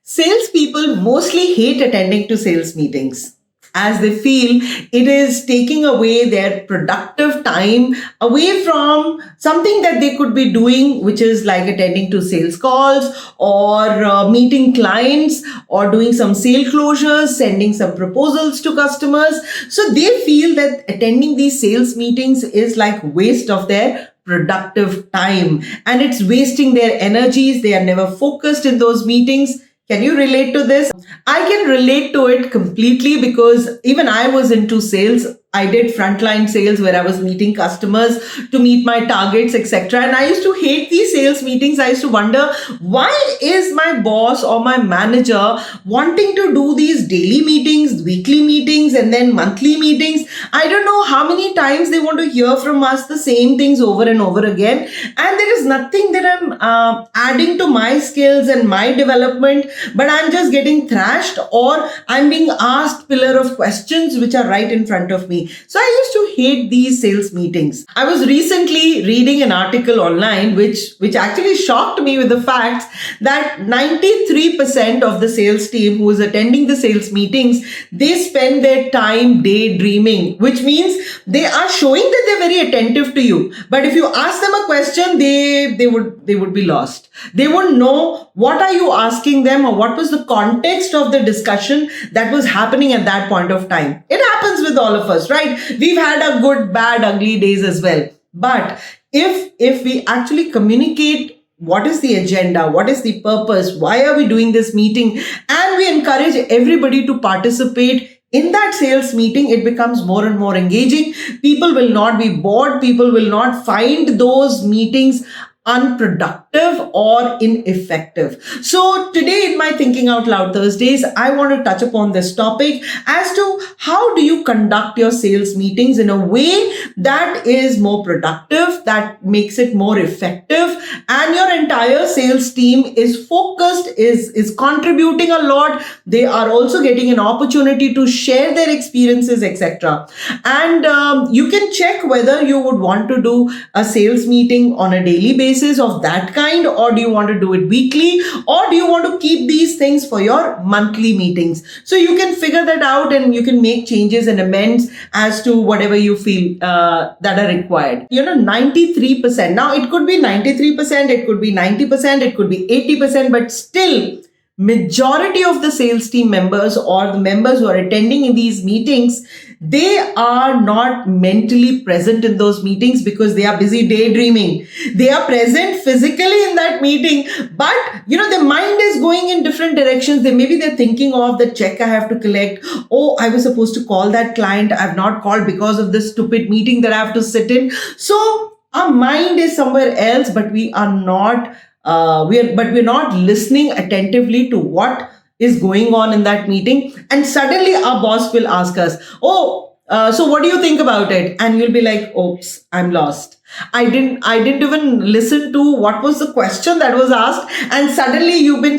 Salespeople mostly hate attending to sales meetings as they feel it is taking away their productive time away from something that they could be doing, which is like attending to sales calls or meeting clients or doing some sale closures, sending some proposals to customers. So they feel that attending these sales meetings is like waste of their productive time and it's wasting their energies. They are never focused in those meetings. Can you relate to this? I can relate to it completely because even I was into sales. I did frontline sales where I was meeting customers to meet my targets, etc. And I used to hate these sales meetings. I used to wonder, why is my boss or my manager wanting to do these daily meetings, weekly meetings, and then monthly meetings? I don't know how many times they want to hear from us the same things over and over again. And there is nothing that I'm adding to my skills and my development, but I'm just getting thrashed or I'm being asked pillar of questions which are right in front of me. So I used to hate these sales meetings. I was recently reading an article online which actually shocked me with the facts that 93% of the sales team who is attending the sales meetings, they spend their time daydreaming, which means they are showing that they're very attentive to you. But if you ask them a question, they would be lost. They wouldn't know what are you asking them or what was the context of the discussion that was happening at that point of time. It happens with all of us, right? We've had our good, bad, ugly days as well. But if we actually communicate what is the agenda, what is the purpose, why are we doing this meeting, and we encourage everybody to participate in that sales meeting, it becomes more and more engaging. People will not be bored. People will not find those meetings unproductive or ineffective. So today in my Thinking Out Loud Thursdays, I want to touch upon this topic as to how do you conduct your sales meetings in a way that is more productive, that makes it more effective, and your entire sales team is focused, is contributing a lot. They are also getting an opportunity to share their experiences, etc. And you can check whether you would want to do a sales meeting on a daily basis of that kind, or do you want to do it weekly, or do you want to keep these things for your monthly meetings? So you can figure that out and you can make changes and amends as to whatever you feel that are required. 93%. Now it could be 93%, it could be 90%, it could be 80%, but still majority of the sales team members or the members who are attending in these meetings, they are not mentally present in those meetings because they are busy daydreaming. They are present physically in that meeting, but their mind is going in different directions. Maybe they're thinking of the check I have to collect. Oh, I was supposed to call that client. I've not called because of this stupid meeting that I have to sit in. So our mind is somewhere else, but we are not we're not listening attentively to what is going on in that meeting. And suddenly our boss will ask us, so what do you think about it? And you'll be like, oops, I'm lost. I didn't even listen to what was the question that was asked, and suddenly you've been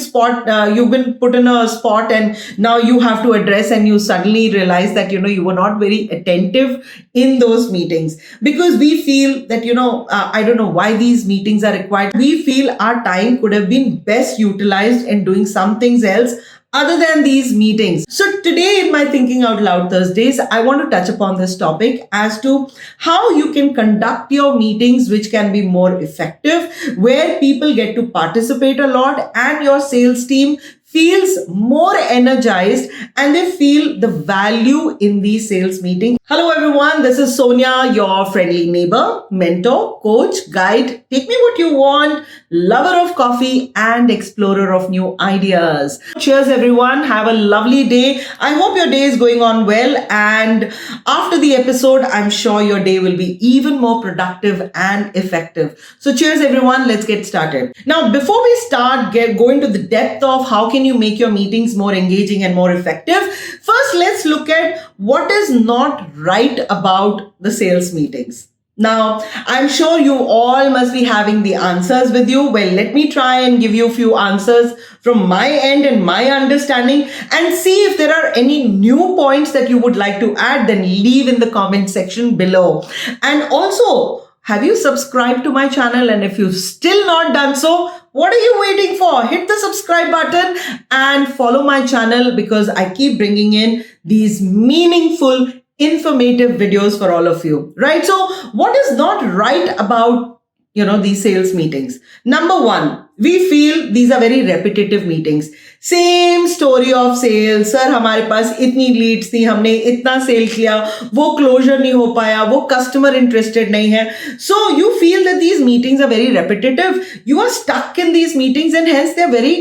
put in a spot, and now you have to address, and you suddenly realize that you were not very attentive in those meetings because we feel that I don't know why these meetings are required. We feel our time could have been best utilized in doing some things else other than these meetings. So today in my Thinking Out Loud Thursdays, I want to touch upon this topic as to how you can conduct your meetings which can be more effective, where people get to participate a lot and your sales team feels more energized and they feel the value in these sales meetings. Hello everyone, this is Sonia, your friendly neighbor, mentor, coach, guide, take me what you want, lover of coffee and explorer of new ideas. Cheers everyone, have a lovely day. I hope your day is going on well, and after the episode, I'm sure your day will be even more productive and effective. So cheers everyone, let's get started. Now before we start going to the depth of how can you make your meetings more engaging and more effective, first let's look at what is not right about the sales meetings. Now, I'm sure you all must be having the answers with you. Well, let me try and give you a few answers from my end and my understanding, and see if there are any new points that you would like to add, then leave in the comment section below. And also, have you subscribed to my channel? And if you've still not done so, What are you waiting for? Hit the subscribe button and follow my channel, because I keep bringing in these meaningful, informative videos for all of you, right? So what is not right about these sales meetings? Number one, we feel these are very repetitive meetings. Same story of sale, sir हमारे पास इतनी Leeds थी, हमने इतना cell किया, वो closure नहीं हो पाया, वो कस्टमर इंटरेस्टेड नहीं है. So you feel that these meetings are very repetitive, you are stuck in these meetings and hence they are very,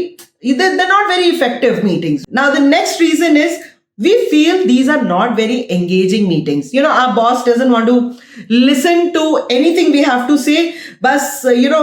they're not very effective meetings. Now the next reason is we feel these are not very engaging meetings. Our boss doesn't want to listen to anything we have to say, but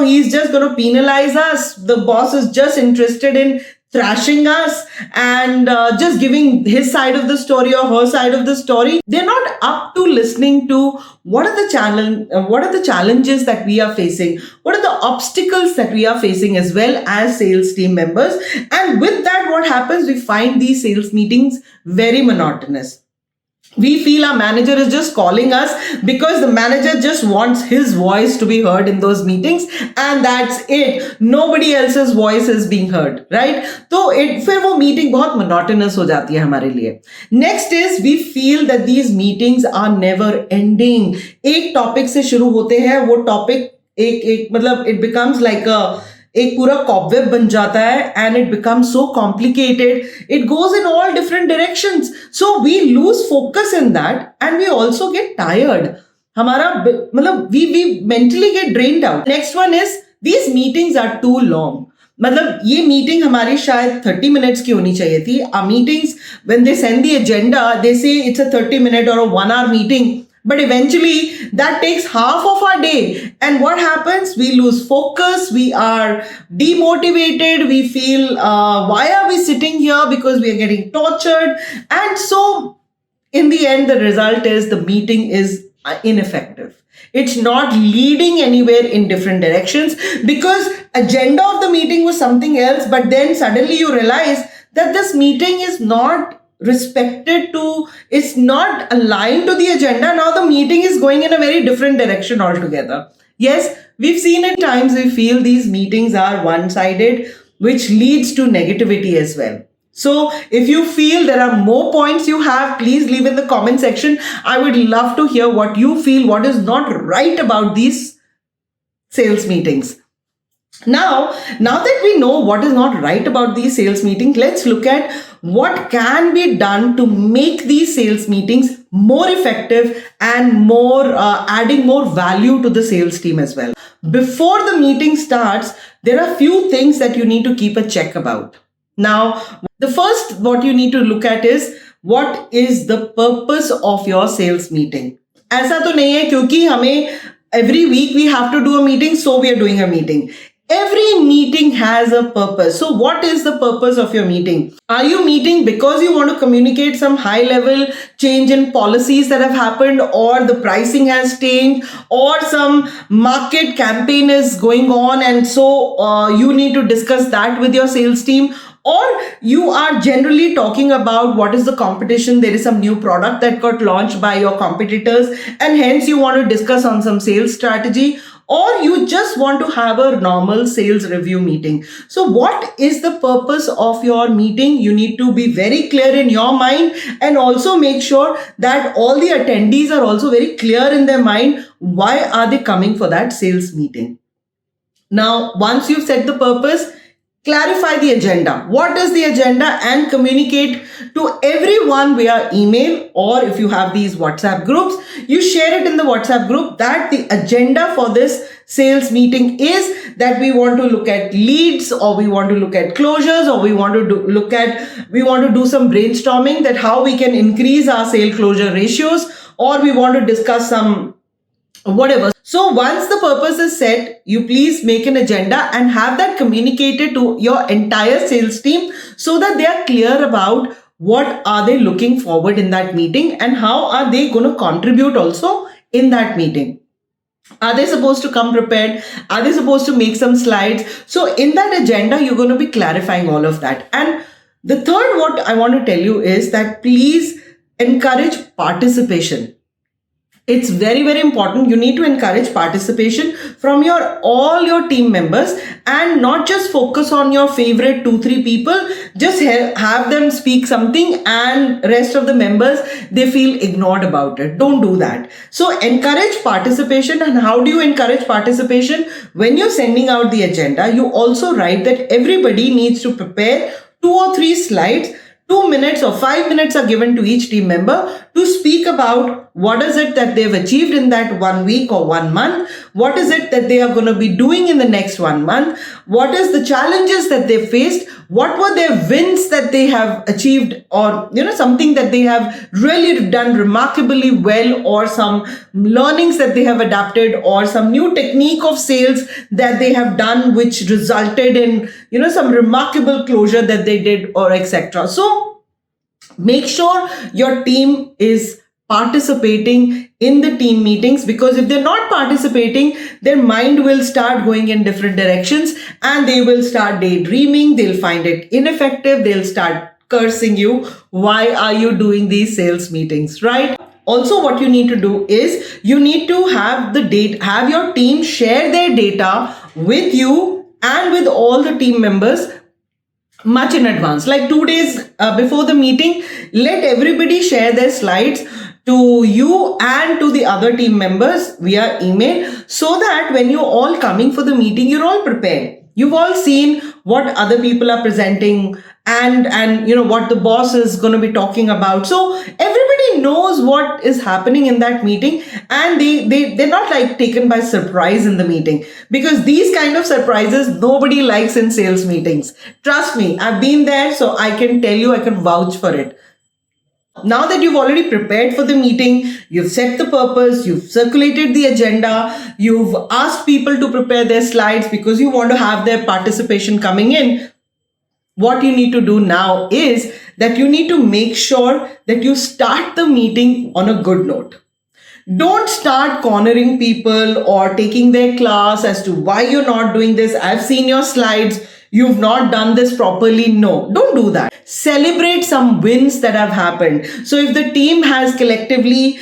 he's just going to penalize us. The boss is just interested in thrashing us and just giving his side of the story or her side of the story. They're not up to listening to what are the challenges that we are facing, what are the obstacles that we are facing as well as sales team members. And with that, what happens, we find these sales meetings very monotonous. We feel our manager is just calling us because the manager just wants his voice to be heard in those meetings, and that's it. Nobody else's voice is being heard, right? तो फिर वो meeting बहुत monotonous हो जाती है हमारे लिए. Next is we feel that these meetings are never ending. एक topic से शुरू होते हैं, वो topic एक मतलब it becomes like एक पूरा कॉबवेब बन जाता है and it becomes so complicated. It goes in all different directions. So we lose focus in that and we also get tired. हमारा मतलब we mentally get drained out. Next one is these meetings are too long. मतलब ये meeting हमारी शायद 30 minutes की होनी चाहिए थी. Our meetings, when they send the agenda, they say it's a 30-minute or a 1-hour meeting. But eventually that takes half of our day. And what happens? We lose focus. We are demotivated. We feel, why are we sitting here? Because we are getting tortured. And so in the end, the result is the meeting is ineffective. It's not leading anywhere in different directions, because agenda of the meeting was something else. But then suddenly you realize that this meeting is not respected to, it's not aligned to the agenda. Now the meeting is going in a very different direction altogether. Yes, we've seen at times we feel these meetings are one-sided, which leads to negativity as well. So if you feel there are more points you have, please leave in the comment section. I would love to hear what you feel, what is not right about these sales meetings. Now that we know what is not right about these sales meetings, let's look at what can be done to make these sales meetings more effective and more adding more value to the sales team as well. Before the meeting starts, there are few things that you need to keep a check about. Now, the first what you need to look at is what is the purpose of your sales meeting. ऐसा तो नहीं है क्योंकि हमें every week we have to do a meeting, so we are doing a meeting. Every meeting has a purpose. So what is the purpose of your meeting? Are you meeting because you want to communicate some high level change in policies that have happened, or the pricing has changed, or some market campaign is going on and so you need to discuss that with your sales team? Or you are generally talking about what is the competition, there is some new product that got launched by your competitors and hence you want to discuss on some sales strategy, or you just want to have a normal sales review meeting. So what is the purpose of your meeting? You need to be very clear in your mind, and also make sure that all the attendees are also very clear in their mind why are they coming for that sales meeting. Now, once you've set the purpose, clarify the agenda. What is the agenda? And communicate to everyone via email, or if you have these WhatsApp groups, you share it in the WhatsApp group that the agenda for this sales meeting is that we want to look at leads, or we want to look at closures, or we want to do some brainstorming that how we can increase our sale closure ratios, or we want to discuss some whatever. So once the purpose is set, you please make an agenda and have that communicated to your entire sales team so that they are clear about what are they looking forward in that meeting and how are they going to contribute also in that meeting. Are they supposed to come prepared? Are they supposed to make some slides? So in that agenda, you're going to be clarifying all of that. And the third, what I want to tell you is that please encourage participation. It's very, very important. You need to encourage participation from all your team members, and not just focus on your favorite 2 3 people. Just have them speak something, and rest of the members, they feel ignored about it. Don't do that. So encourage participation. And how do you encourage participation? When you're sending out the agenda, you also write that everybody needs to prepare 2 or 3 slides. 2 minutes or 5 minutes are given to each team member to speak about what is it that they've achieved in that 1 week or 1 month, what is it that they are going to be doing in the next 1 month, what is the challenges that they faced, what were their wins that they have achieved, or something that they have really done remarkably well, or some learnings that they have adapted, or some new technique of sales that they have done which resulted in some remarkable closure that they did, or etc. So make sure your team is participating in the team meetings, because if they're not participating, their mind will start going in different directions, and they will start daydreaming. They'll find it ineffective. They'll start cursing you. Why are you doing these sales meetings, right? Also, what you need to do is you need to have your team share their data with you and with all the team members much in advance, like 2 days before the meeting. Let everybody share their slides to you and to the other team members via email, so that when you're all coming for the meeting, you're all prepared. You've all seen what other people are presenting, and what the boss is going to be talking about. So everybody knows what is happening in that meeting, and they're not like taken by surprise in the meeting, because these kind of surprises nobody likes in sales meetings. Trust me, I've been there, so I can tell you, I can vouch for it. Now that you've already prepared for the meeting, you've set the purpose, you've circulated the agenda, you've asked people to prepare their slides because you want to have their participation coming in. What you need to do now is that you need to make sure that you start the meeting on a good note. Don't start cornering people or taking their class as to why you're not doing this. I've seen your slides. You've not done this properly. No, don't do that. Celebrate some wins that have happened. So if the team has collectively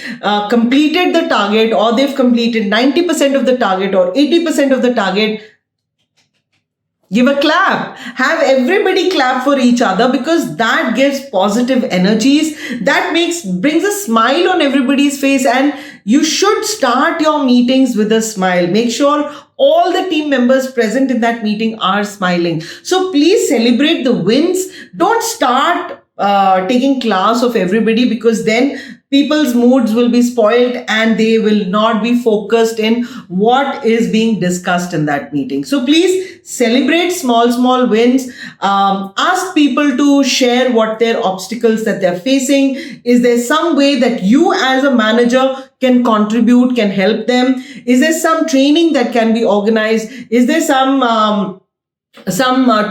completed the target, or they've completed 90% of the target or 80% of the target, give a clap. Have everybody clap for each other, because that gives positive energies. That brings a smile on everybody's face, and you should start your meetings with a smile. Make sure all the team members present in that meeting are smiling. So please celebrate the wins. Don't start taking class of everybody, because then people's moods will be spoiled and they will not be focused in what is being discussed in that meeting. So please celebrate small wins. Ask people to share what their obstacles that they're facing. Is there some way that you as a manager can contribute, can help them? Is there some training that can be organized? Is there some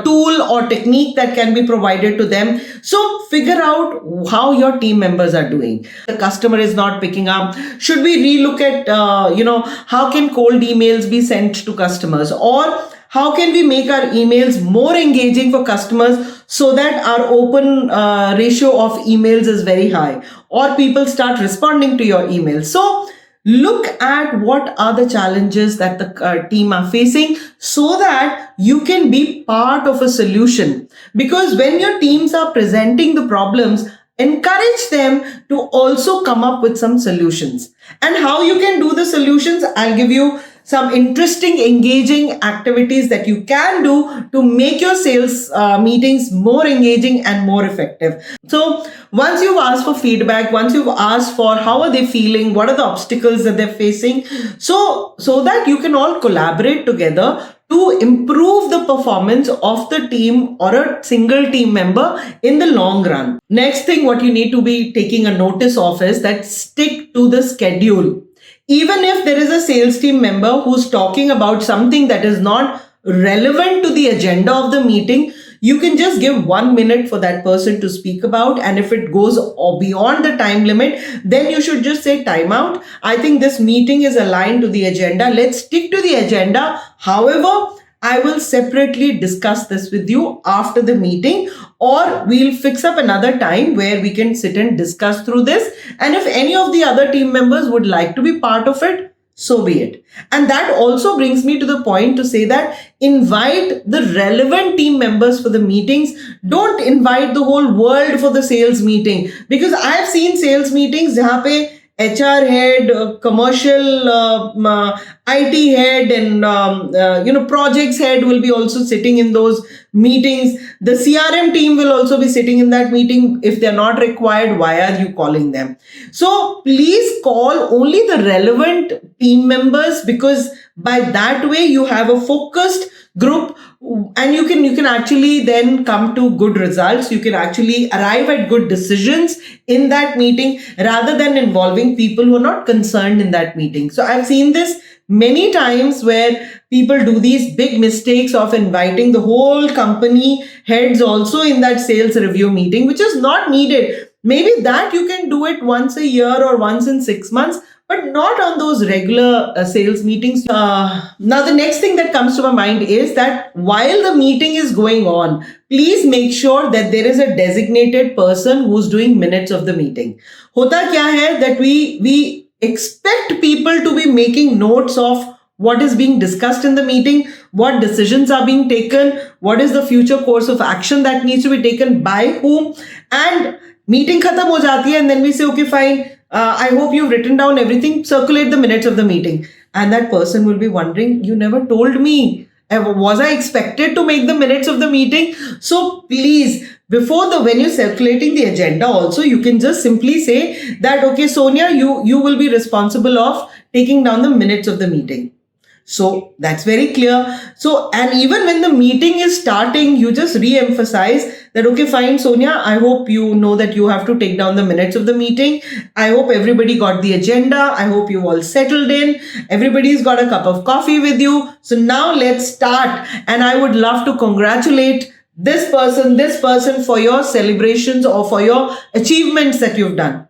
tool or technique that can be provided to them? So figure out how your team members are doing. The customer is not picking up. Should we relook at, how can cold emails be sent to customers? Or how can we make our emails more engaging for customers so that our open ratio of emails is very high, or people start responding to your emails? So look at what are the challenges that the team are facing, so that you can be part of a solution. Because when your teams are presenting the problems, encourage them to also come up with some solutions. And how you can do the solutions, I'll give you some interesting, engaging activities that you can do to make your sales meetings more engaging and more effective. So once you've asked for feedback, once you've asked for how are they feeling, what are the obstacles that they're facing, so that you can all collaborate together to improve the performance of the team or a single team member in the long run. Next thing, what you need to be taking a notice of is that stick to the schedule. Even if there is a sales team member who's talking about something that is not relevant to the agenda of the meeting, you can just give 1 minute for that person to speak about. And if it goes beyond the time limit, then you should just say time out. I think this meeting is aligned to the agenda. Let's stick to the agenda. However, I will separately discuss this with you after the meeting, or we'll fix up another time where we can sit and discuss through this. And if any of the other team members would like to be part of it, so be it. And that also brings me to the point to say that invite the relevant team members for the meetings. Don't invite the whole world for the sales meeting, because I have seen sales meetings jahan pe HR head, commercial IT head, and projects head will be also sitting in those meetings. The CRM team will also be sitting in that meeting. If they're not required, why are you calling them? So please call only the relevant team members, because by that way you have a focused group, and you can actually then come to good results. You can actually arrive at good decisions in that meeting, rather than involving people who are not concerned in that meeting. So I've seen this many times where people do these big mistakes of inviting the whole company heads also in that sales review meeting, which is not needed. Maybe that you can do it once a year or once in 6 months, but not on those regular sales meetings. Now, the next thing that comes to my mind is that while the meeting is going on, please make sure that there is a designated person who's doing minutes of the meeting. Hota kya hai that we expect people to be making notes of what is being discussed in the meeting, what decisions are being taken, what is the future course of action that needs to be taken by whom, and meeting khatam ho jati hai, and then we say, okay, fine, I hope you've written down everything, circulate the minutes of the meeting. And that person will be wondering, you never told me. Was I expected to make the minutes of the meeting? So please, when you're circulating the agenda also, you can just simply say that, okay, Sonia, you will be responsible of taking down the minutes of the meeting. So that's very clear. So, and even when the meeting is starting, you just re-emphasize that, okay, fine, Sonia, I hope you know that you have to take down the minutes of the meeting. I hope everybody got the agenda. I hope you all settled in. Everybody's got a cup of coffee with you. So now let's start. And I would love to congratulate this person for your celebrations or for your achievements that you've done.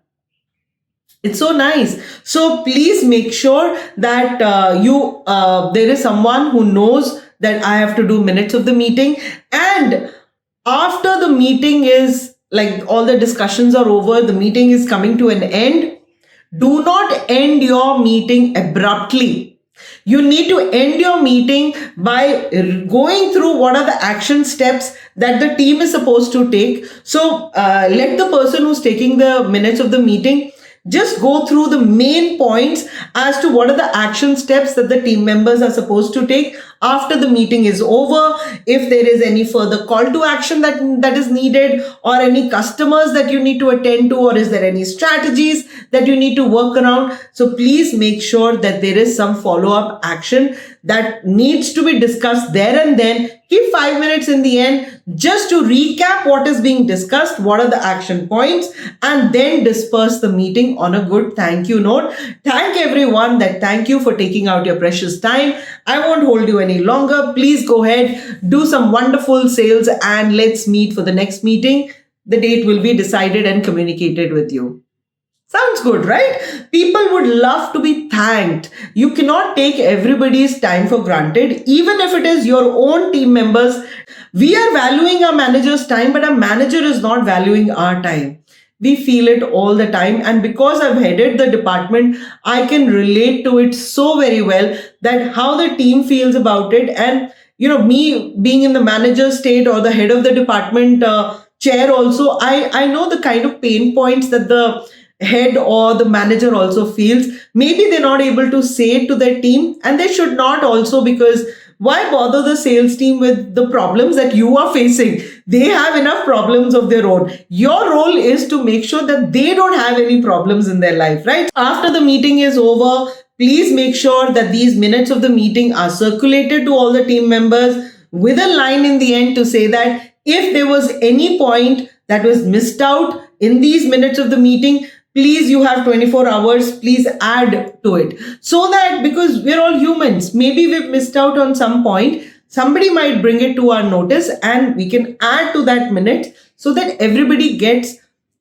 It's so nice. So please make sure that there is someone who knows that I have to do minutes of the meeting. And after the meeting is, like, all the discussions are over, the meeting is coming to an end, do not end your meeting abruptly. You need to end your meeting by going through what are the action steps that the team is supposed to take. So let the person who's taking the minutes of the meeting just go through the main points as to what are the action steps that the team members are supposed to take after the meeting is over. If there is any further call to action that is needed, or any customers that you need to attend to, or is there any strategies that you need to work around. So please make sure that there is some follow-up action that needs to be discussed there and then. Keep 5 minutes in the end just to recap what is being discussed, what are the action points, and then disperse the meeting on a good thank you note. Thank everyone. Thank you for taking out your precious time. I won't hold you any longer. Please go ahead, do some wonderful sales, and let's meet for the next meeting. The date will be decided and communicated with you. Sounds good, right? People would love to be thanked. You cannot take everybody's time for granted, even if it is your own team members. We are valuing our manager's time, but our manager is not valuing our time. We feel it all the time. And because I've headed the department, I can relate to it so very well, that how the team feels about it. And, me being in the manager's state or the head of the department chair also, I know the kind of pain points that the head or the manager also feels. Maybe they're not able to say it to their team, and they should not also, because why bother the sales team with the problems that you are facing? They have enough problems of their own. Your role is to make sure that they don't have any problems in their life, right? After the meeting is over, please make sure that these minutes of the meeting are circulated to all the team members, with a line in the end to say that if there was any point that was missed out in these minutes of the meeting, please, you have 24 hours, please add to it. So that, because we're all humans, maybe we've missed out on some point, somebody might bring it to our notice, and we can add to that minute so that everybody gets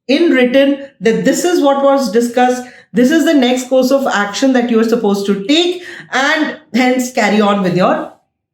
in written that this is what was discussed, this is the next course of action that you're supposed to take, and hence carry on with your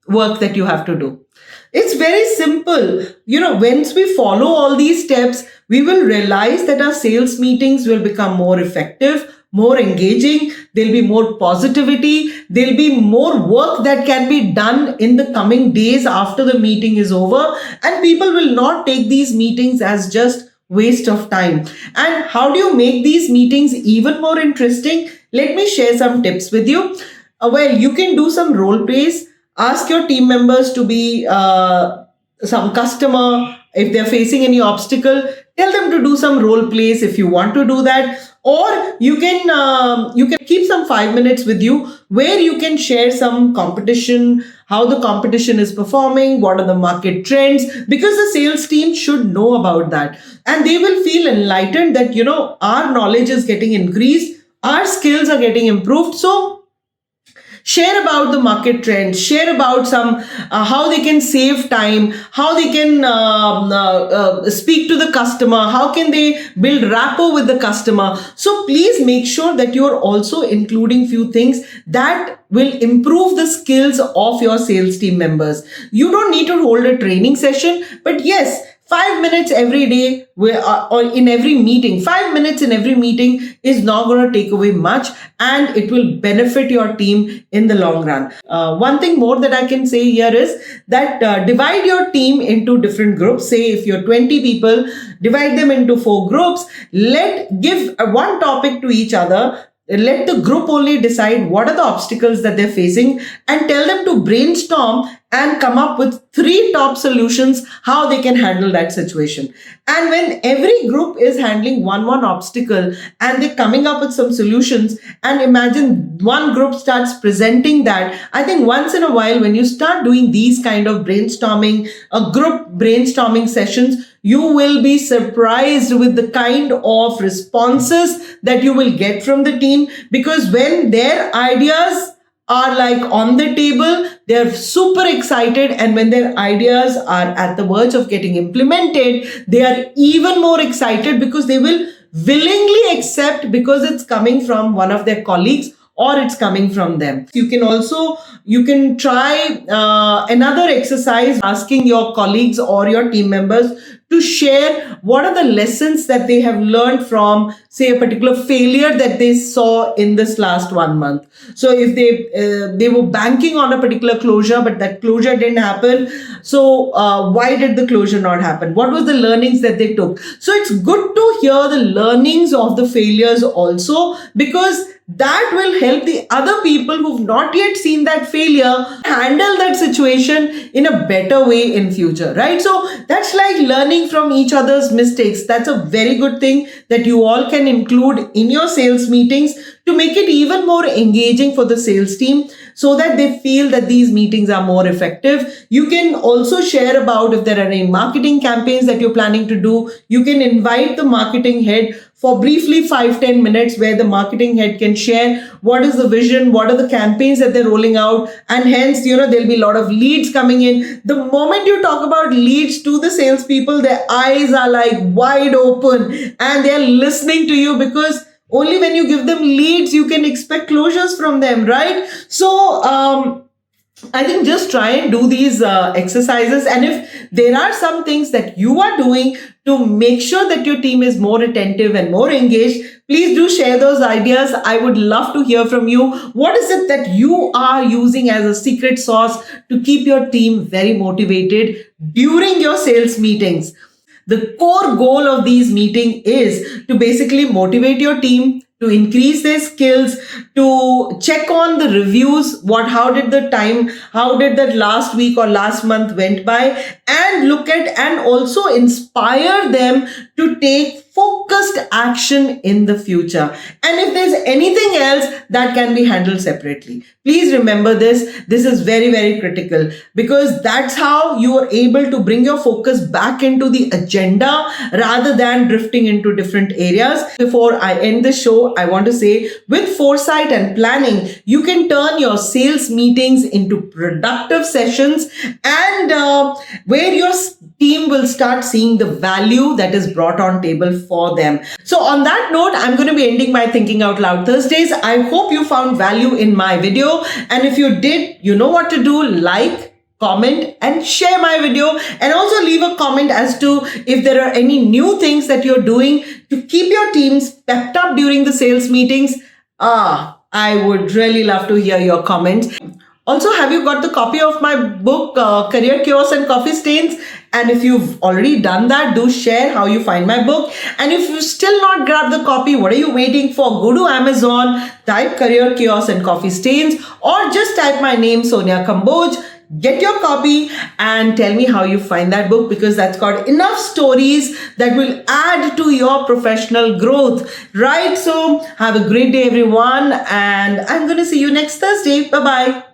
work that you have to do. It's very simple. Once we follow all these steps, we will realize that our sales meetings will become more effective, more engaging. There'll be more positivity. There'll be more work that can be done in the coming days after the meeting is over. And people will not take these meetings as just waste of time. And how do you make these meetings even more interesting? Let me share some tips with you. Well, you can do some role plays. Ask your team members to be some customer. If they're facing any obstacle, tell them to do some role plays if you want to do that. Or you can keep some 5 minutes with you where you can share some competition, how the competition is performing, what are the market trends, because the sales team should know about that. And they will feel enlightened that, our knowledge is getting increased, our skills are getting improved. So share about the market trends, share about some how they can save time, how they can speak to the customer, how can they build rapport with the customer. So please make sure that you are also including few things that will improve the skills of your sales team members. You don't need to hold a training session, but yes, 5 minutes every day or in every meeting, 5 minutes in every meeting is not going to take away much, and it will benefit your team in the long run. One thing more that I can say here is that divide your team into different groups. Say if you're 20 people, divide them into 4 groups. Give one topic to each other. Let the group only decide what are the obstacles that they're facing, and tell them to brainstorm and come up with 3 top solutions how they can handle that situation. And when every group is handling one obstacle and they're coming up with some solutions, and imagine one group starts presenting that, I think once in a while when you start doing these kind of brainstorming, group brainstorming sessions, you will be surprised with the kind of responses that you will get from the team, because when their ideas are like on the table, they're super excited, and when their ideas are at the verge of getting implemented, they are even more excited because they will willingly accept, because it's coming from one of their colleagues or it's coming from them. You can try another exercise, asking your colleagues or your team members to share what are the lessons that they have learned from, say, a particular failure that they saw in this last 1 month. So if they were banking on a particular closure, but that closure didn't happen, so why did the closure not happen? What was the learnings that they took? So it's good to hear the learnings of the failures also, because that will help the other people who've not yet seen that failure handle that situation in a better way in future, right? So that's like learning from each other's mistakes. That's a very good thing that you all can include in your sales meetings to make it even more engaging for the sales team, so that they feel that these meetings are more effective. You can also share about if there are any marketing campaigns that you're planning to do. You can invite the marketing head for briefly 5-10 minutes, where the marketing head can share what is the vision, what are the campaigns that they're rolling out, and hence, there'll be a lot of leads coming in. The moment you talk about leads to the salespeople, their eyes are like wide open and they're listening to you, because only when you give them leads, you can expect closures from them, right? So, I think just try and do these exercises. And if there are some things that you are doing to make sure that your team is more attentive and more engaged, please do share those ideas. I would love to hear from you. What is it that you are using as a secret sauce to keep your team very motivated during your sales meetings? The core goal of these meetings is to basically motivate your team, to increase their skills, to check on the reviews, how did that last week or last month went by, and look at and also inspire them to take focused action in the future. And if there's anything else, that can be handled separately. Please remember this. This is very, very critical, because that's how you are able to bring your focus back into the agenda rather than drifting into different areas. Before I end the show, I want to say, with foresight and planning, you can turn your sales meetings into productive sessions, and where your team will start seeing the value that is brought on table for them. So on that note, I'm going to be ending my Thinking Out Loud Thursdays. I hope you found value in my video. And if you did, you know what to do. Like, comment and share my video, and also leave a comment as to if there are any new things that you're doing to keep your teams pepped up during the sales meetings. I would really love to hear your comments. Also, have you got the copy of my book, Career Chaos and Coffee Stains? And if you've already done that, do share how you find my book. And if you still not grabbed the copy, what are you waiting for? Go to Amazon, type Career Chaos and Coffee Stains, or just type my name, Sonia Kamboj. Get your copy and tell me how you find that book, because that's got enough stories that will add to your professional growth, right? So have a great day, everyone. And I'm going to see you next Thursday. Bye-bye.